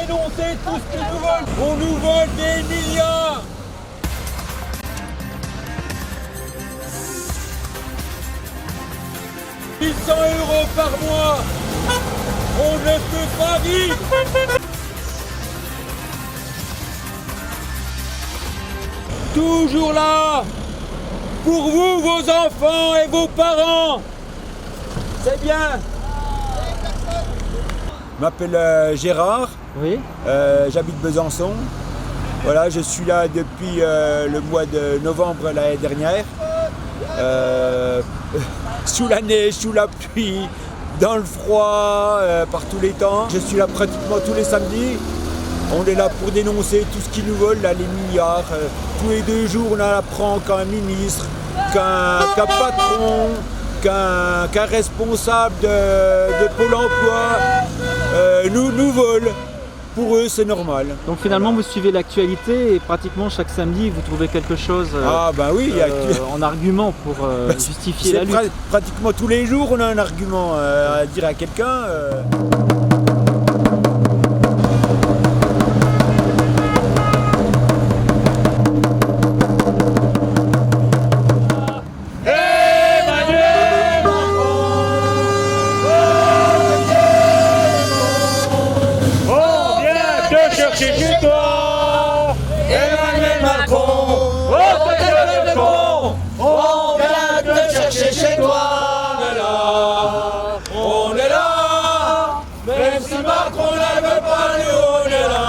dénoncer tout ce qu'ils nous veulent. On nous vole des milliards. « 100 € par mois, on ne peut pas vivre. Toujours là, pour vous, vos enfants et vos parents. C'est bien. Je m'appelle Gérard, Oui. J'habite Besançon. Voilà, je suis là depuis le mois de novembre l'année dernière. Sous la neige, sous la pluie, dans le froid, par tous les temps. Je suis là pratiquement tous les samedis. On est là pour dénoncer tout ce qu'ils nous volent, là, les milliards. Tous les 2 jours, on apprend qu'un ministre, qu'un patron, qu'un responsable de Pôle emploi nous vole. Pour eux, c'est normal. Donc finalement, vous suivez l'actualité et pratiquement chaque samedi, vous trouvez quelque chose oui, en argument pour justifier la lutte. Pratiquement tous les jours, on a un argument à dire à quelqu'un. Chercher chez toi, Emmanuel Macron, oh tête de con, on vient te chercher chez toi, on est là, même si Macron ne veut pas nous, on est là,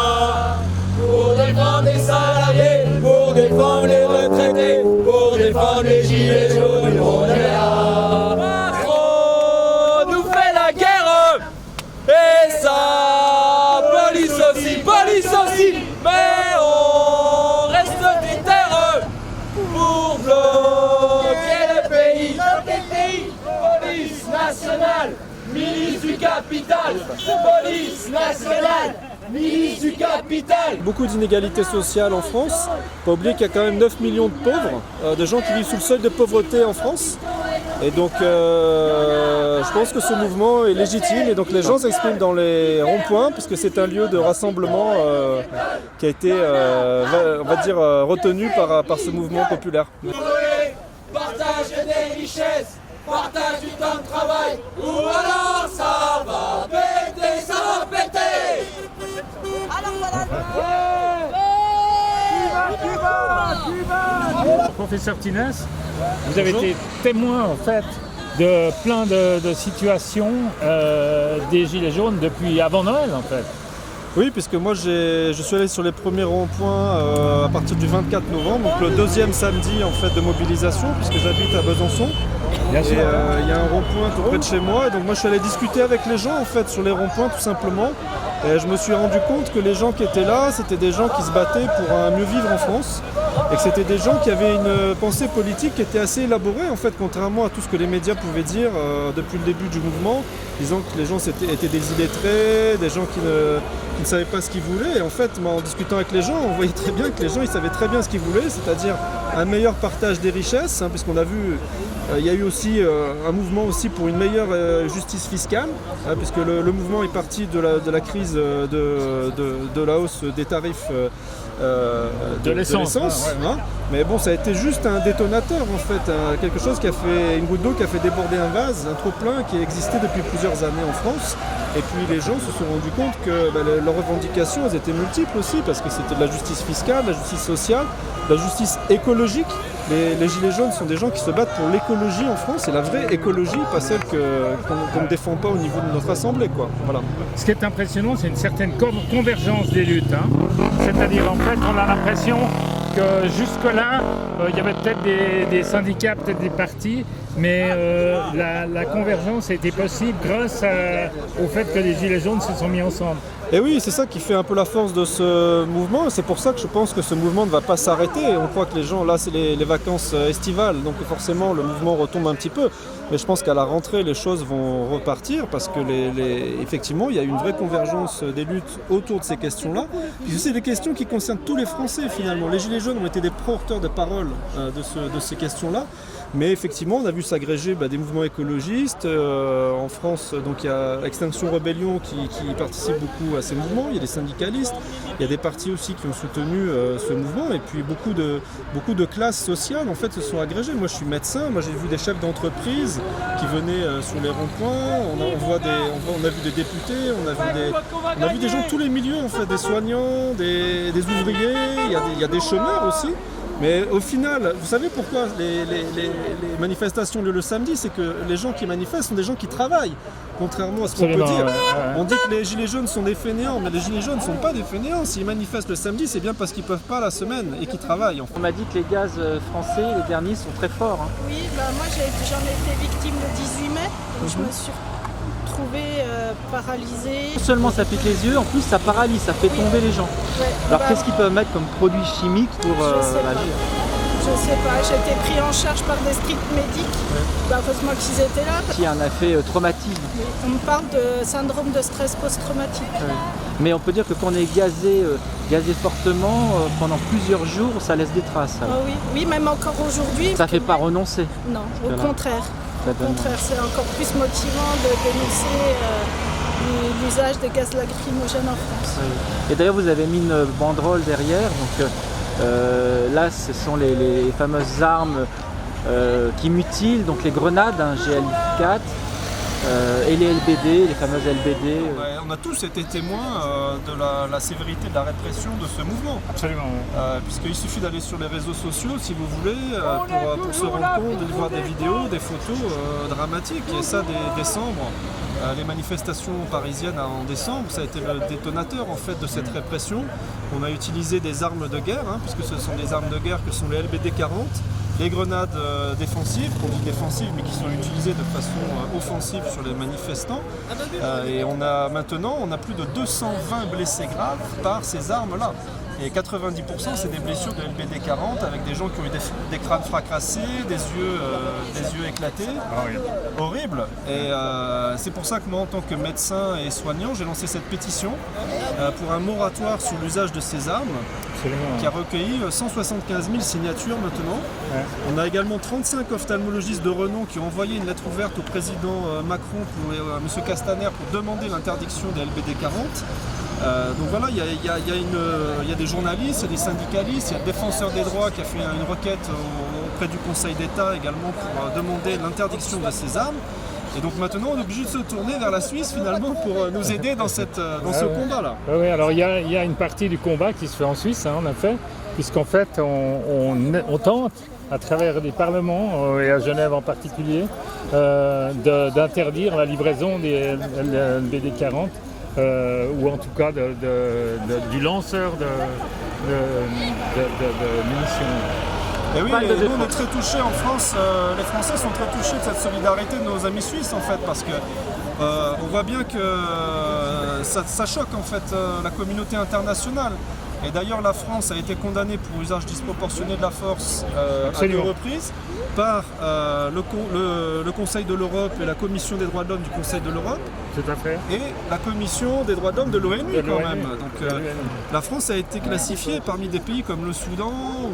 pour défendre les salariés, pour défendre les retraités, pour défendre les gilets jaunes, on est là. Macron nous fait la guerre, et ça, police aussi, mais on reste des terres pour bloquer le pays. Police nationale, milice du capital. Police nationale, milice du capital. Beaucoup d'inégalités sociales en France. Faut pas oublier qu'il y a quand même 9 millions de pauvres, de gens qui vivent sous le seuil de pauvreté en France. Et donc je pense que ce mouvement est légitime et donc les gens s'expriment dans les ronds-points puisque c'est un lieu de rassemblement qui a été, on va dire, retenu par ce mouvement populaire. Partage des richesses, partage du temps de travail, ou alors ça va péter, ça va péter. Professeur Tinès, vous avez été témoin en fait de plein de situations des Gilets jaunes depuis avant Noël en fait. Oui, puisque moi je suis allé sur les premiers ronds-points à partir du 24 novembre, donc le 2e samedi en fait de mobilisation, puisque j'habite à Besançon. Bien sûr. Et il y a un rond-point tout près de chez moi, et donc moi je suis allé discuter avec les gens en fait sur les ronds-points tout simplement. Et je me suis rendu compte que les gens qui étaient là, c'était des gens qui se battaient pour un mieux vivre en France, et que c'était des gens qui avaient une pensée politique qui était assez élaborée en fait, contrairement à tout ce que les médias pouvaient dire depuis le début du mouvement, disant que les gens étaient des illettrés, des gens qui ne savaient pas ce qu'ils voulaient. Et en fait, en discutant avec les gens, on voyait très bien que les gens ils savaient très bien ce qu'ils voulaient, c'est-à-dire un meilleur partage des richesses, puisqu'on a vu, il y a eu aussi un mouvement aussi pour une meilleure justice fiscale, puisque le mouvement est parti de la crise de la hausse des tarifs de l'essence. Mais bon, ça a été juste un détonateur en fait, quelque chose qui a fait une goutte d'eau qui a fait déborder un vase, un trop-plein qui existait depuis plusieurs années en France. Et puis les gens se sont rendus compte que leurs revendications elles étaient multiples aussi, parce que c'était de la justice fiscale, de la justice sociale, de la justice écologique. Les Gilets jaunes sont des gens qui se battent pour l'écologie en France, et la vraie écologie, pas celle qu'on ne défend pas au niveau de notre assemblée, quoi. Voilà. Ce qui est impressionnant, c'est une certaine convergence des luttes. C'est-à-dire en fait, on a l'impression que jusque-là, il y avait peut-être des syndicats, peut-être des partis, mais la convergence a été possible grâce au fait que les Gilets jaunes se sont mis ensemble. Et oui, c'est ça qui fait un peu la force de ce mouvement. C'est pour ça que je pense que ce mouvement ne va pas s'arrêter. On croit que les gens, là, c'est les vacances estivales, donc forcément le mouvement retombe un petit peu. Mais je pense qu'à la rentrée, les choses vont repartir parce que effectivement, il y a une vraie convergence des luttes autour de ces questions-là. Puis c'est des questions qui concernent tous les Français finalement. Les Gilets jaunes ont été des porteurs de parole de ces questions-là. Mais effectivement, on a vu plus agrégé des mouvements écologistes. En France, donc il y a Extinction Rebellion qui participe beaucoup à ces mouvements. Il y a des syndicalistes, il y a des partis aussi qui ont soutenu ce mouvement. Et puis beaucoup de classes sociales en fait se sont agrégées. Moi je suis médecin, moi j'ai vu des chefs d'entreprise qui venaient sur les ronds-points. On a vu des députés, on a vu des gens de tous les milieux en fait, des soignants, des ouvriers, il y a des chômeurs aussi. Mais au final, vous savez pourquoi les manifestations le samedi, c'est que les gens qui manifestent sont des gens qui travaillent, contrairement à ce qu'on peut dire. On dit que les gilets jaunes sont des fainéants, mais les gilets jaunes ne sont pas des fainéants. S'ils manifestent le samedi, c'est bien parce qu'ils ne peuvent pas la semaine et qu'ils travaillent. On m'a dit que les gaz français, les derniers, sont très forts. Hein. Oui, moi j'en ai été victime le 18 mai, où je me suis retrouvée paralysée. Non seulement ça pique les yeux, en plus ça paralyse, ça fait tomber les gens. Ouais, Alors qu'est-ce qu'ils peuvent mettre comme produit chimique pour agir? Je sais pas, j'ai été pris en charge par des strict médics. Heureusement qu'ils étaient là. Il y a un effet traumatisme. On me parle de syndrome de stress post-traumatique. Mais on peut dire que quand on est gazé fortement, pendant plusieurs jours, ça laisse des traces. Oh oui, même encore aujourd'hui. Ça ne fait pas renoncer. Non, au contraire. Au contraire, c'est encore plus motivant de dénoncer l'usage des gaz lacrymogènes en France. Et d'ailleurs, vous avez mis une banderole derrière. Donc, là, ce sont les fameuses armes qui mutilent, donc les grenades, GL4 et les LBD, les fameuses LBD. On a tous été témoins de la sévérité de la répression de ce mouvement. Absolument. Puisqu'il suffit d'aller sur les réseaux sociaux, si vous voulez, pour se rendre compte, de voir des vidéos, des photos dramatiques. Et ça, dès décembre, les manifestations parisiennes en décembre, ça a été le détonateur en fait de cette répression. On a utilisé des armes de guerre, puisque ce sont des armes de guerre que sont les LBD 40. Les grenades défensives, qu'on dit défensives, mais qui sont utilisées de façon offensive sur les manifestants. Et on a plus de 220 blessés graves par ces armes-là. Et 90% c'est des blessures de LBD 40 avec des gens qui ont eu des crânes fracassés, des yeux éclatés. Ah oui. Horrible. Et c'est pour ça que moi en tant que médecin et soignant, j'ai lancé cette pétition pour un moratoire sur l'usage de ces armes. Absolument. Qui a recueilli 175 000 signatures maintenant. Ouais. On a également 35 ophtalmologistes de renom qui ont envoyé une lettre ouverte au président Macron à M. Castaner pour demander l'interdiction des LBD 40. Donc voilà, il y a des journalistes, il y a des syndicalistes, il y a le défenseur des droits qui a fait une requête auprès du Conseil d'État également pour demander l'interdiction de ces armes. Et donc maintenant on est obligé de se tourner vers la Suisse finalement pour nous aider dans ce combat-là. Oui, alors il y a une partie du combat qui se fait en Suisse, en effet, puisqu'en fait on tente à travers les parlements, et à Genève en particulier, d'interdire la livraison des LBD 40. Ou en tout cas du lanceur de munitions. Et oui, nous on est très touchés en France, les Français sont très touchés de cette solidarité de nos amis suisses en fait, parce que on voit bien que ça choque en fait la communauté internationale. Et d'ailleurs la France a été condamnée pour usage disproportionné de la force à 2 reprises par le Conseil de l'Europe et la Commission des droits de l'homme du Conseil de l'Europe. Tout à fait. Et la Commission des droits de l'homme de l'ONU quand même. Donc la France a été classifiée parmi des pays comme le Soudan ou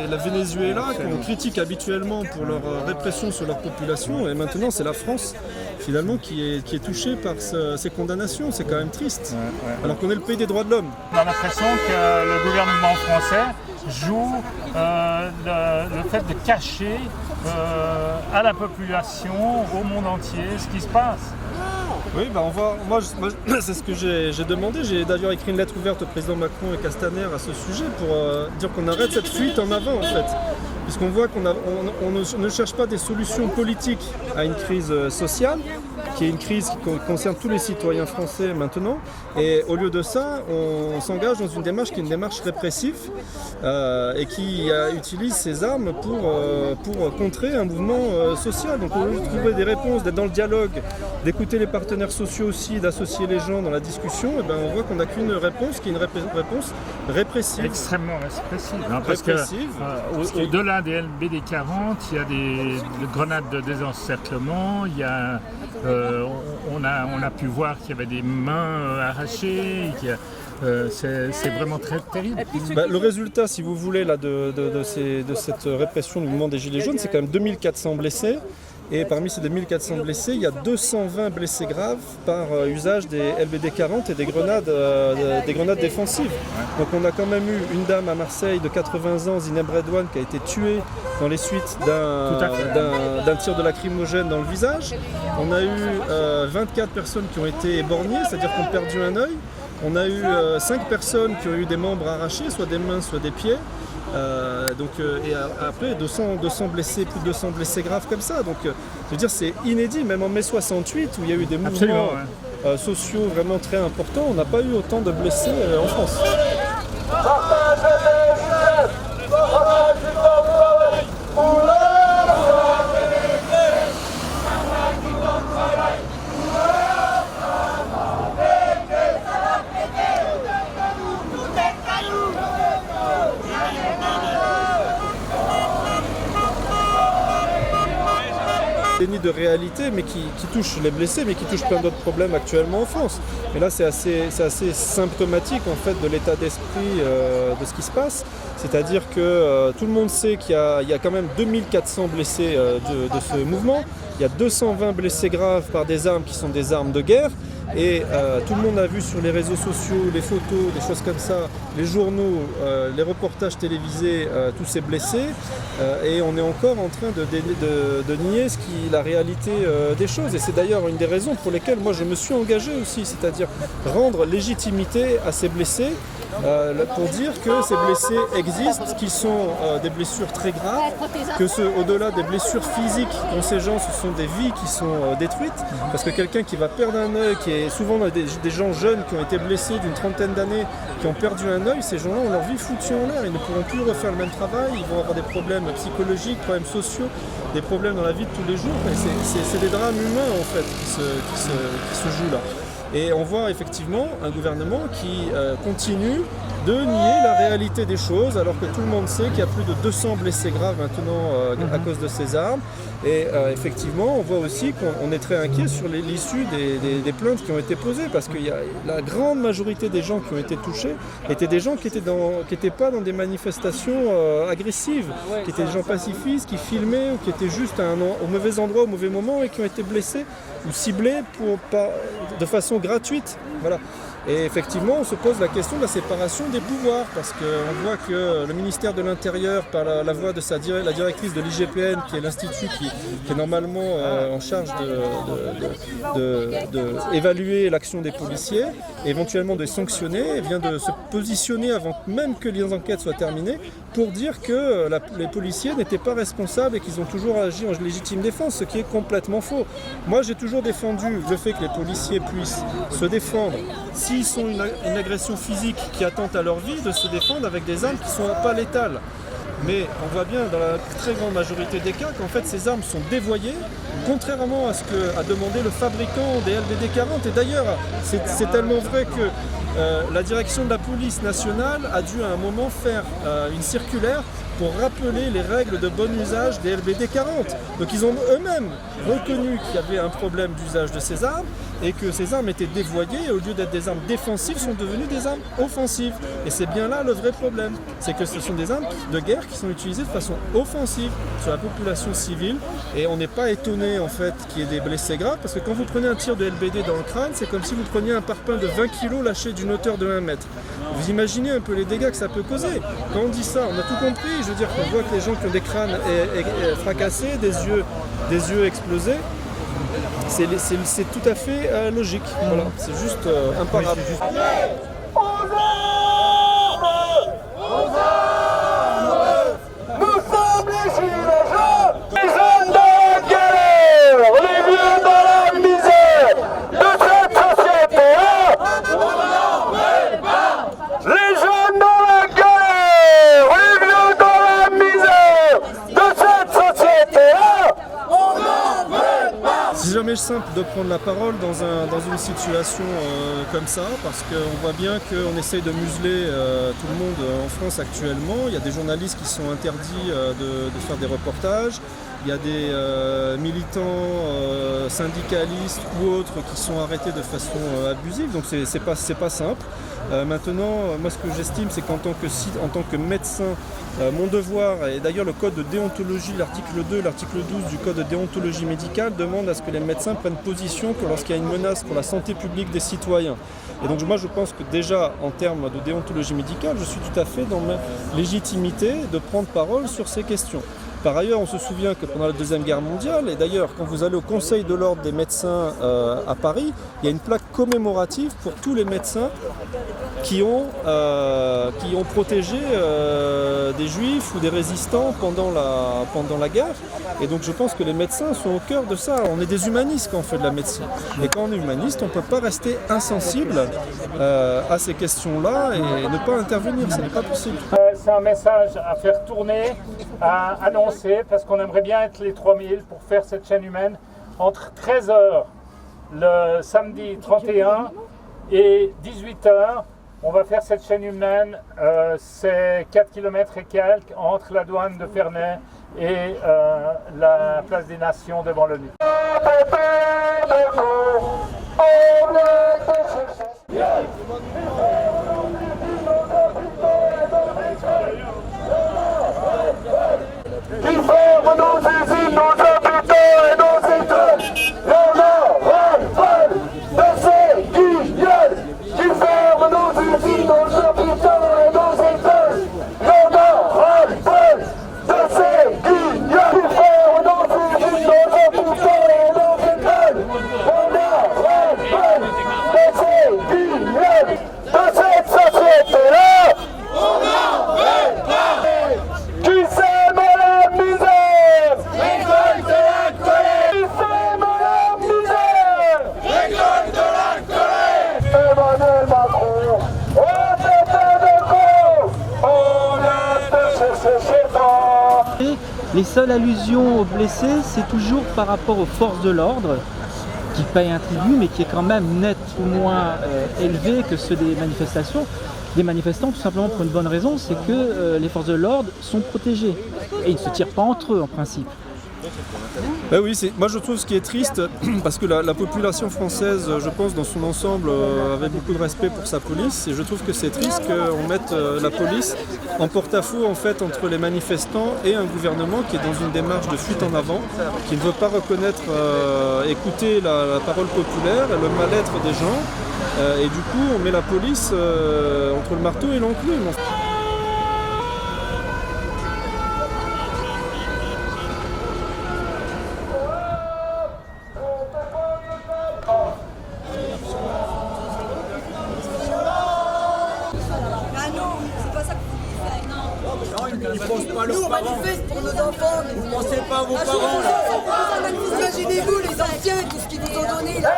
la Venezuela qu'on critique habituellement pour leur répression sur leur population. Et maintenant c'est la France finalement qui est touchée par ces condamnations. C'est quand même triste. Alors qu'on est le pays des droits de l'homme. On a l'impression que le gouvernement français joue le fait de cacher à la population, au monde entier, ce qui se passe. Oui, moi c'est ce que j'ai demandé. J'ai d'ailleurs écrit une lettre ouverte au président Macron et Castaner à ce sujet pour dire qu'on arrête cette fuite en avant en fait. Puisqu'on voit qu'on ne cherche pas des solutions politiques à une crise sociale, qui est une crise qui concerne tous les citoyens français maintenant. Et au lieu de ça, on s'engage dans une démarche qui est une démarche répressive et qui utilise ces armes pour contrer un mouvement social. Donc au lieu de trouver des réponses, d'être dans le dialogue, d'écouter les partenaires sociaux aussi, d'associer les gens dans la discussion, et on voit qu'on n'a qu'une réponse qui est une réponse répressive. Extrêmement répressive. Non, parce que au-delà des LBD 40, il y a des grenades de désencerclement, il y a, on a pu voir qu'il y avait des mains arrachées, c'est vraiment très terrible. Le résultat, si vous voulez, là, de cette répression du mouvement des Gilets jaunes, c'est quand même 2400 blessés. Et parmi ces 2400 blessés, il y a 220 blessés graves par usage des LBD 40 et des grenades défensives. Donc on a quand même eu une dame à Marseille de 80 ans, Zineb Redouane, qui a été tuée dans les suites d'un tir de lacrymogène dans le visage. On a eu 24 personnes qui ont été éborgnées, c'est-à-dire qui ont perdu un œil. On a eu 5 personnes qui ont eu des membres arrachés, soit des mains, soit des pieds. Et après 200 blessés, plus de 200 blessés graves comme ça. Donc je veux dire, c'est inédit, même en mai 68 où il y a eu des mouvements sociaux vraiment très importants, on n'a pas eu autant de blessés en France. Déni de réalité, mais qui touche les blessés, mais qui touche plein d'autres problèmes actuellement en France. Et là, c'est assez symptomatique en fait de l'état d'esprit de ce qui se passe. C'est-à-dire que tout le monde sait qu'il y a quand même 2400 blessés de ce mouvement. Il y a 220 blessés graves par des armes qui sont des armes de guerre. Et tout le monde a vu sur les réseaux sociaux, les photos, des choses comme ça, les journaux, les reportages télévisés, tous ces blessés. Et on est encore en train de nier la réalité des choses. Et c'est d'ailleurs une des raisons pour lesquelles moi je me suis engagé aussi, c'est-à-dire rendre légitimité à ces blessés, pour dire que ces blessés existent, qu'ils sont des blessures très graves, que au-delà des blessures physiques qu'ont ces gens, ce sont des vies qui sont détruites, parce que quelqu'un qui va perdre un œil, qui est souvent des gens jeunes qui ont été blessés d'une trentaine d'années, qui ont perdu un œil, ces gens-là ont leur vie foutue en l'air, ils ne pourront plus refaire le même travail, ils vont avoir des problèmes psychologiques, problèmes sociaux, des problèmes dans la vie de tous les jours, et c'est des drames humains en fait qui se jouent là. Et on voit effectivement un gouvernement qui continue de nier la réalité des choses, alors que tout le monde sait qu'il y a plus de 200 blessés graves maintenant à cause de ces armes. Et effectivement, on voit aussi qu'on est très inquiet sur l'issue des plaintes qui ont été posées, parce que la grande majorité des gens qui ont été touchés étaient des gens qui étaient pas dans des manifestations agressives, qui étaient des gens pacifistes, qui filmaient ou qui étaient juste au mauvais endroit, au mauvais moment et qui ont été blessés ou ciblés de façon gratuite. Voilà. Et effectivement, on se pose la question de la séparation des pouvoirs, parce qu'on voit que le ministère de l'Intérieur, par la voix de la directrice de l'IGPN, qui est l'institut qui est normalement en charge d'évaluer l'action des policiers, et éventuellement de les sanctionner, vient de se positionner avant même que les enquêtes soient terminées, pour dire que les policiers n'étaient pas responsables et qu'ils ont toujours agi en légitime défense, ce qui est complètement faux. Moi, j'ai toujours défendu le fait que les policiers puissent se défendre s'ils sont une agression physique qui attente à leur vie, de se défendre avec des armes qui ne sont pas létales. Mais on voit bien dans la très grande majorité des cas qu'en fait ces armes sont dévoyées, contrairement à ce qu'a demandé le fabricant des LBD 40. Et d'ailleurs, c'est tellement vrai que la direction de la police nationale a dû à un moment faire une circulaire pour rappeler les règles de bon usage des LBD 40. Donc ils ont eux-mêmes reconnu qu'il y avait un problème d'usage de ces armes et que ces armes étaient dévoyées et au lieu d'être des armes défensives sont devenues des armes offensives. Et c'est bien là le vrai problème, c'est que ce sont des armes de guerre qui sont utilisées de façon offensive sur la population civile et on n'est pas étonné en fait qu'il y ait des blessés graves parce que quand vous prenez un tir de LBD dans le crâne, c'est comme si vous preniez un parpaing de 20 kg lâché d'une hauteur de 1 mètre. Vous imaginez un peu les dégâts que ça peut causer. Quand on dit ça, on a tout compris. Je veux dire qu'on voit que les gens qui ont des crânes fracassés, des yeux explosés, c'est tout à fait logique. Voilà, c'est juste imparable. Nous sommes les gilets jaunes, les jeunes dans la galère, les vieux dans la misère de cette société-là. On n'en veut pas. Les jeunes dans la galère, les vieux dans la misère de cette société-là. On n'en veut pas. Si jamais simple de prendre la parole dans une situation comme ça, parce qu'on voit bien qu'on essaye de museler tout le monde en France actuellement. Il y a des journalistes qui sont interdits de faire des reportages. Il y a des militants syndicalistes ou autres qui sont arrêtés de façon abusive, donc c'est pas simple. Maintenant, moi ce que j'estime, c'est qu'en tant que médecin, mon devoir, et d'ailleurs le code de déontologie, l'article 2, l'article 12 du code de déontologie médicale demande à ce que les médecins prennent position que lorsqu'il y a une menace pour la santé publique des citoyens. Et donc moi je pense que déjà en termes de déontologie médicale, je suis tout à fait dans ma légitimité de prendre parole sur ces questions. Par ailleurs, on se souvient que pendant la Deuxième Guerre mondiale, et d'ailleurs quand vous allez au Conseil de l'Ordre des médecins à Paris, il y a une plaque commémorative pour tous les médecins qui ont protégé des juifs ou des résistants pendant la guerre. Et donc je pense que les médecins sont au cœur de ça. On est des humanistes quand on fait de la médecine. Et quand on est humaniste, on ne peut pas rester insensible à ces questions-là et ne pas intervenir. Ce n'est pas possible. C'est un message à faire tourner, à annoncer, parce qu'on aimerait bien être les 3000 pour faire cette chaîne humaine entre 13h le samedi 31 et 18h. On va faire cette chaîne humaine, c'est 4 km et quelques entre la douane de Ferney et la place des Nations devant l'ONU. Qui ferme nos usines, nos hôpitaux et nos écoles. Y'en a ras-le-bol de ces guignols. Qui ferme nos usines, nos hôpitaux et nos écoles. Y'en a ras-le-bol de ces guignols. Qui ferme nos usines, nos hôpitaux et nos écoles. Y'en a ras-le-bol de ces guignols. De cette société-là, on n'en veut pas. Qui sème la misère récolte la colère. Qui sème la misère récolte la colère. Emmanuel Macron, on t'était de con, on a touché ses chefs. Et les seules allusions aux blessés, c'est toujours par rapport aux forces de l'ordre, qui payent un tribut, mais qui est quand même net ou moins élevé que ceux des manifestations. Des manifestants, tout simplement pour une bonne raison, c'est que les forces de l'ordre sont protégées. Et ils ne se tirent pas entre eux, en principe. Ben oui, moi je trouve ce qui est triste, parce que la population française, je pense, dans son ensemble, avait beaucoup de respect pour sa police, et je trouve que c'est triste qu'on mette la police en porte-à-faux en fait entre les manifestants et un gouvernement qui est dans une démarche de fuite en avant, qui ne veut pas reconnaître, écouter la parole populaire et le mal-être des gens, et du coup on met la police entre le marteau et l'enclume. Ils pensent pas à leurs Nous, on parents. manifeste pour nos enfants. Vous pensez pas à vos parents là. Imaginez-vous les anciens, tout ce qu'ils nous ont donné là.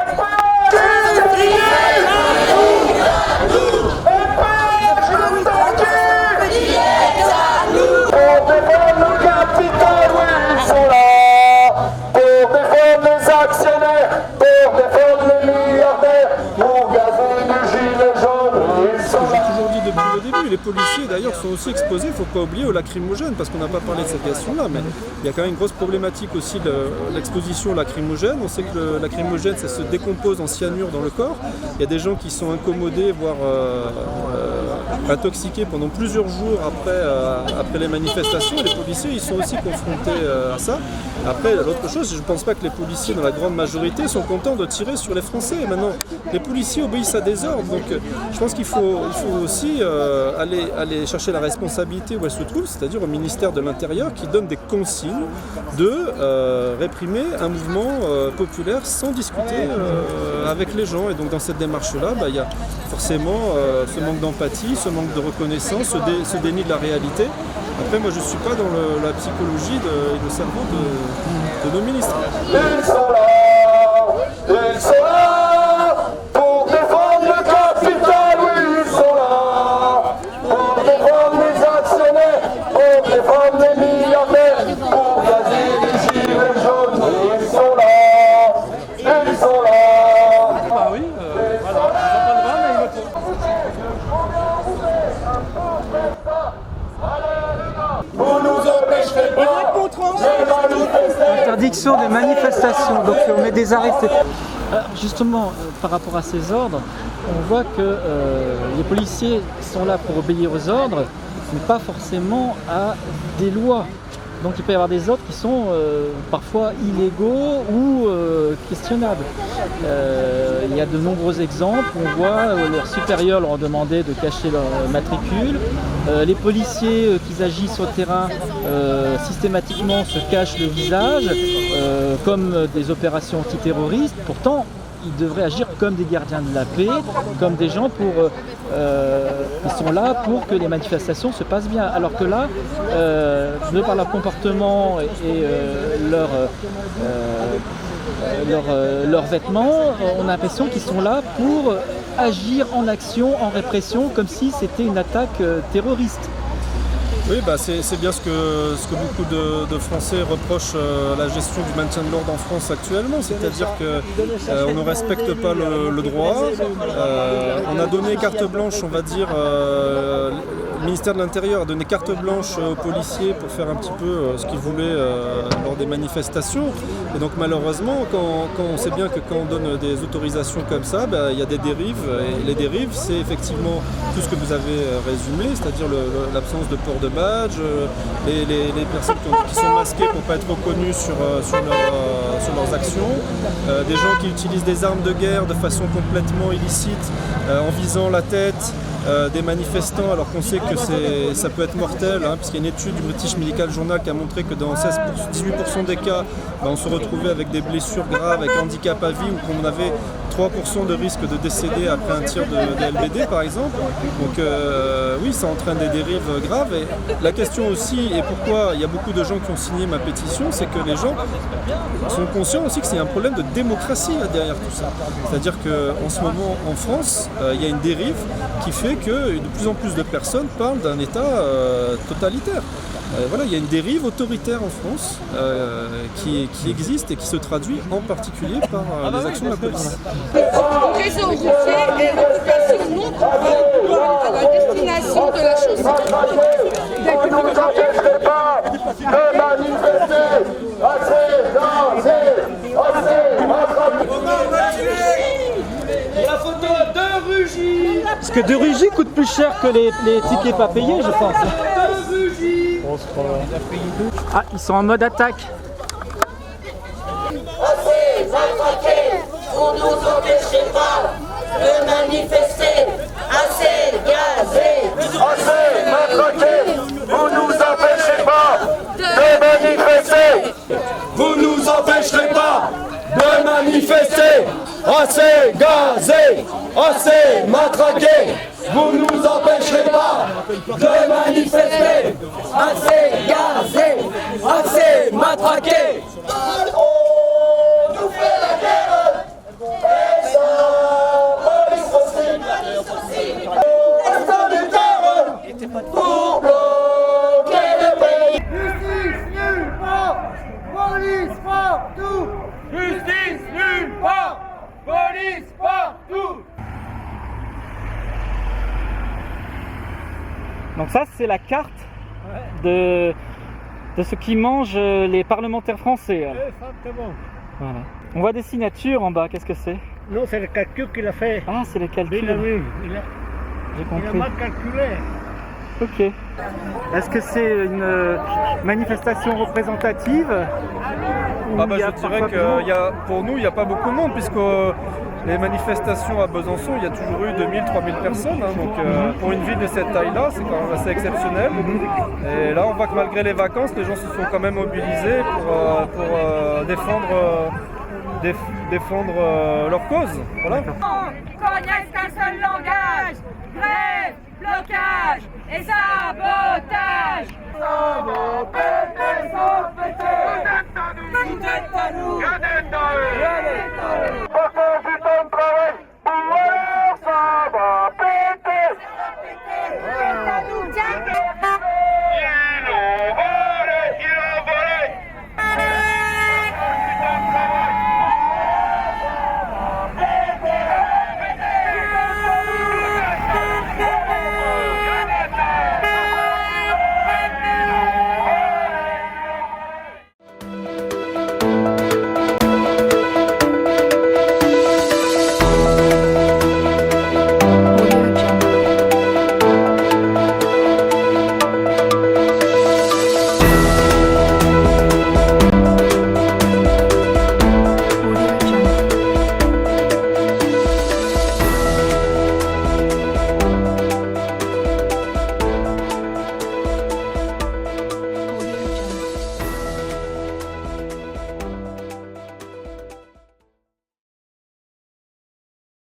Pour défendre nos capitales, oui, ils sont là. Pour défendre les actionnaires, pour défendre les milliardaires, pour gazer les gilets jaunes, ils sont J'ai là. toujours dit depuis le début, les policiers d'ailleurs sont aussi exposés, il ne faut pas oublier, aux lacrymogènes, parce qu'on n'a pas parlé de cette question-là, mais il y a quand même une grosse problématique aussi de l'exposition aux lacrymogènes. On sait que le lacrymogène, ça se décompose en cyanure dans le corps. Il y a des gens qui sont incommodés, voire intoxiqués pendant plusieurs jours après les manifestations. Et les policiers, ils sont aussi confrontés à ça. Après, l'autre chose, je ne pense pas que les policiers, dans la grande majorité, sont contents de tirer sur les Français. Et maintenant, les policiers obéissent à des ordres. Donc, je pense qu'il faut aussi aller chercher la responsabilité où elle se trouve, c'est-à-dire au ministère de l'Intérieur, qui donne des consignes de réprimer un mouvement populaire sans discuter avec les gens. Et donc, dans cette démarche-là, il y a forcément ce manque d'empathie, ce manque de reconnaissance, ce déni de la réalité. Après, moi, je ne suis pas dans la psychologie et le cerveau de nos ministres. Ils sont là, pour défendre le capital, oui, ils sont là, pour défendre les actionnaires, pour défendre les milliardaires, pour gazer les gilets jaunes, oui, ils sont là. Interdiction des manifestations, donc on met des arrêtés. Alors justement, par rapport à ces ordres, on voit que les policiers sont là pour obéir aux ordres, mais pas forcément à des lois. Donc il peut y avoir des ordres qui sont parfois illégaux ou questionnables. Il y a de nombreux exemples. On voit leurs supérieurs leur ont demandé de cacher leur matricule. Les policiers qui agissent sur le terrain systématiquement se cachent le visage, comme des opérations antiterroristes. Pourtant, ils devraient agir comme des gardiens de la paix, comme des gens qui sont là pour que les manifestations se passent bien. Alors que là, de par leur comportement et leurs vêtements, on a l'impression qu'ils sont là pour agir en action, en répression, comme si c'était une attaque terroriste. Oui, c'est bien ce que beaucoup de Français reprochent à la gestion du maintien de l'ordre en France actuellement, c'est-à-dire qu'on ne respecte pas le droit. On a donné carte blanche, on va dire, le ministère de l'Intérieur a donné carte blanche aux policiers pour faire un petit peu ce qu'ils voulaient lors des manifestations. Et donc malheureusement, quand on sait bien que quand on donne des autorisations comme ça, il y a des dérives. Et les dérives, c'est effectivement tout ce que vous avez résumé, c'est-à-dire l'absence de port de badge, les personnes qui sont masquées pour ne pas être reconnues sur leurs actions, des gens qui utilisent des armes de guerre de façon complètement illicite en visant la tête des manifestants alors qu'on sait que ça peut être mortel, puisqu'il y a une étude du British Medical Journal qui a montré que dans 18% des cas, on se retrouvait avec des blessures graves, avec handicap à vie, ou qu'on avait 3% de risque de décéder après un tir de LBD par exemple. Donc oui, ça entraîne des dérives graves. Et la question aussi, et pourquoi il y a beaucoup de gens qui ont signé ma pétition, c'est que les gens sont conscients aussi que c'est un problème de démocratie derrière tout ça. C'est-à-dire qu'en ce moment en France, il y a une dérive qui fait que de plus en plus de personnes parlent d'un État totalitaire. Voilà, il y a une dérive autoritaire en France qui existe et qui se traduit en particulier par les actions de la police. Réseau routier et occupation non contrôlée à la destination de la chaussée. Vous ne nous empêcherez pas de manifester. La photo de Rugy. Parce que de Rugy coûte plus cher que les tickets pas payés, je pense. Ah, ils sont en mode attaque. Assez matraqués, vous ne nous empêcherez pas de manifester. Assez gazés, Assez matraqués, vous nous empêcherez pas de manifester. Vous nous empêcherez pas de manifester. Assez gazés, assez matraqués, vous nous empêcherez pas de manifester. Assez gazés, assez matraqués. On nous fait la guerre. Et sans police possible. Instant de terre pour bloquer le pays. Justice nulle part, police partout. Justice nulle part, police partout. Donc ça, c'est la carte de ce qui mangent les parlementaires français. Exactement. Voilà. On voit des signatures en bas, qu'est-ce que c'est? Non, c'est le calcul qu'il a fait. Ah, c'est les calculs. Il a vu, J'ai il a compris. mal calculé. Ok. Est-ce que c'est une manifestation représentative? Je dirais que pour nous, il n'y a pas beaucoup de monde, puisque les manifestations à Besançon, il y a toujours eu 2000-3000 personnes. Donc pour une ville de cette taille-là, c'est quand même assez exceptionnel. Et là, on voit que malgré les vacances, les gens se sont quand même mobilisés pour défendre leur cause. Voilà. Quand il n'y a qu'un seul langage, grève, blocage et sabotage. Sans péter, sans péter.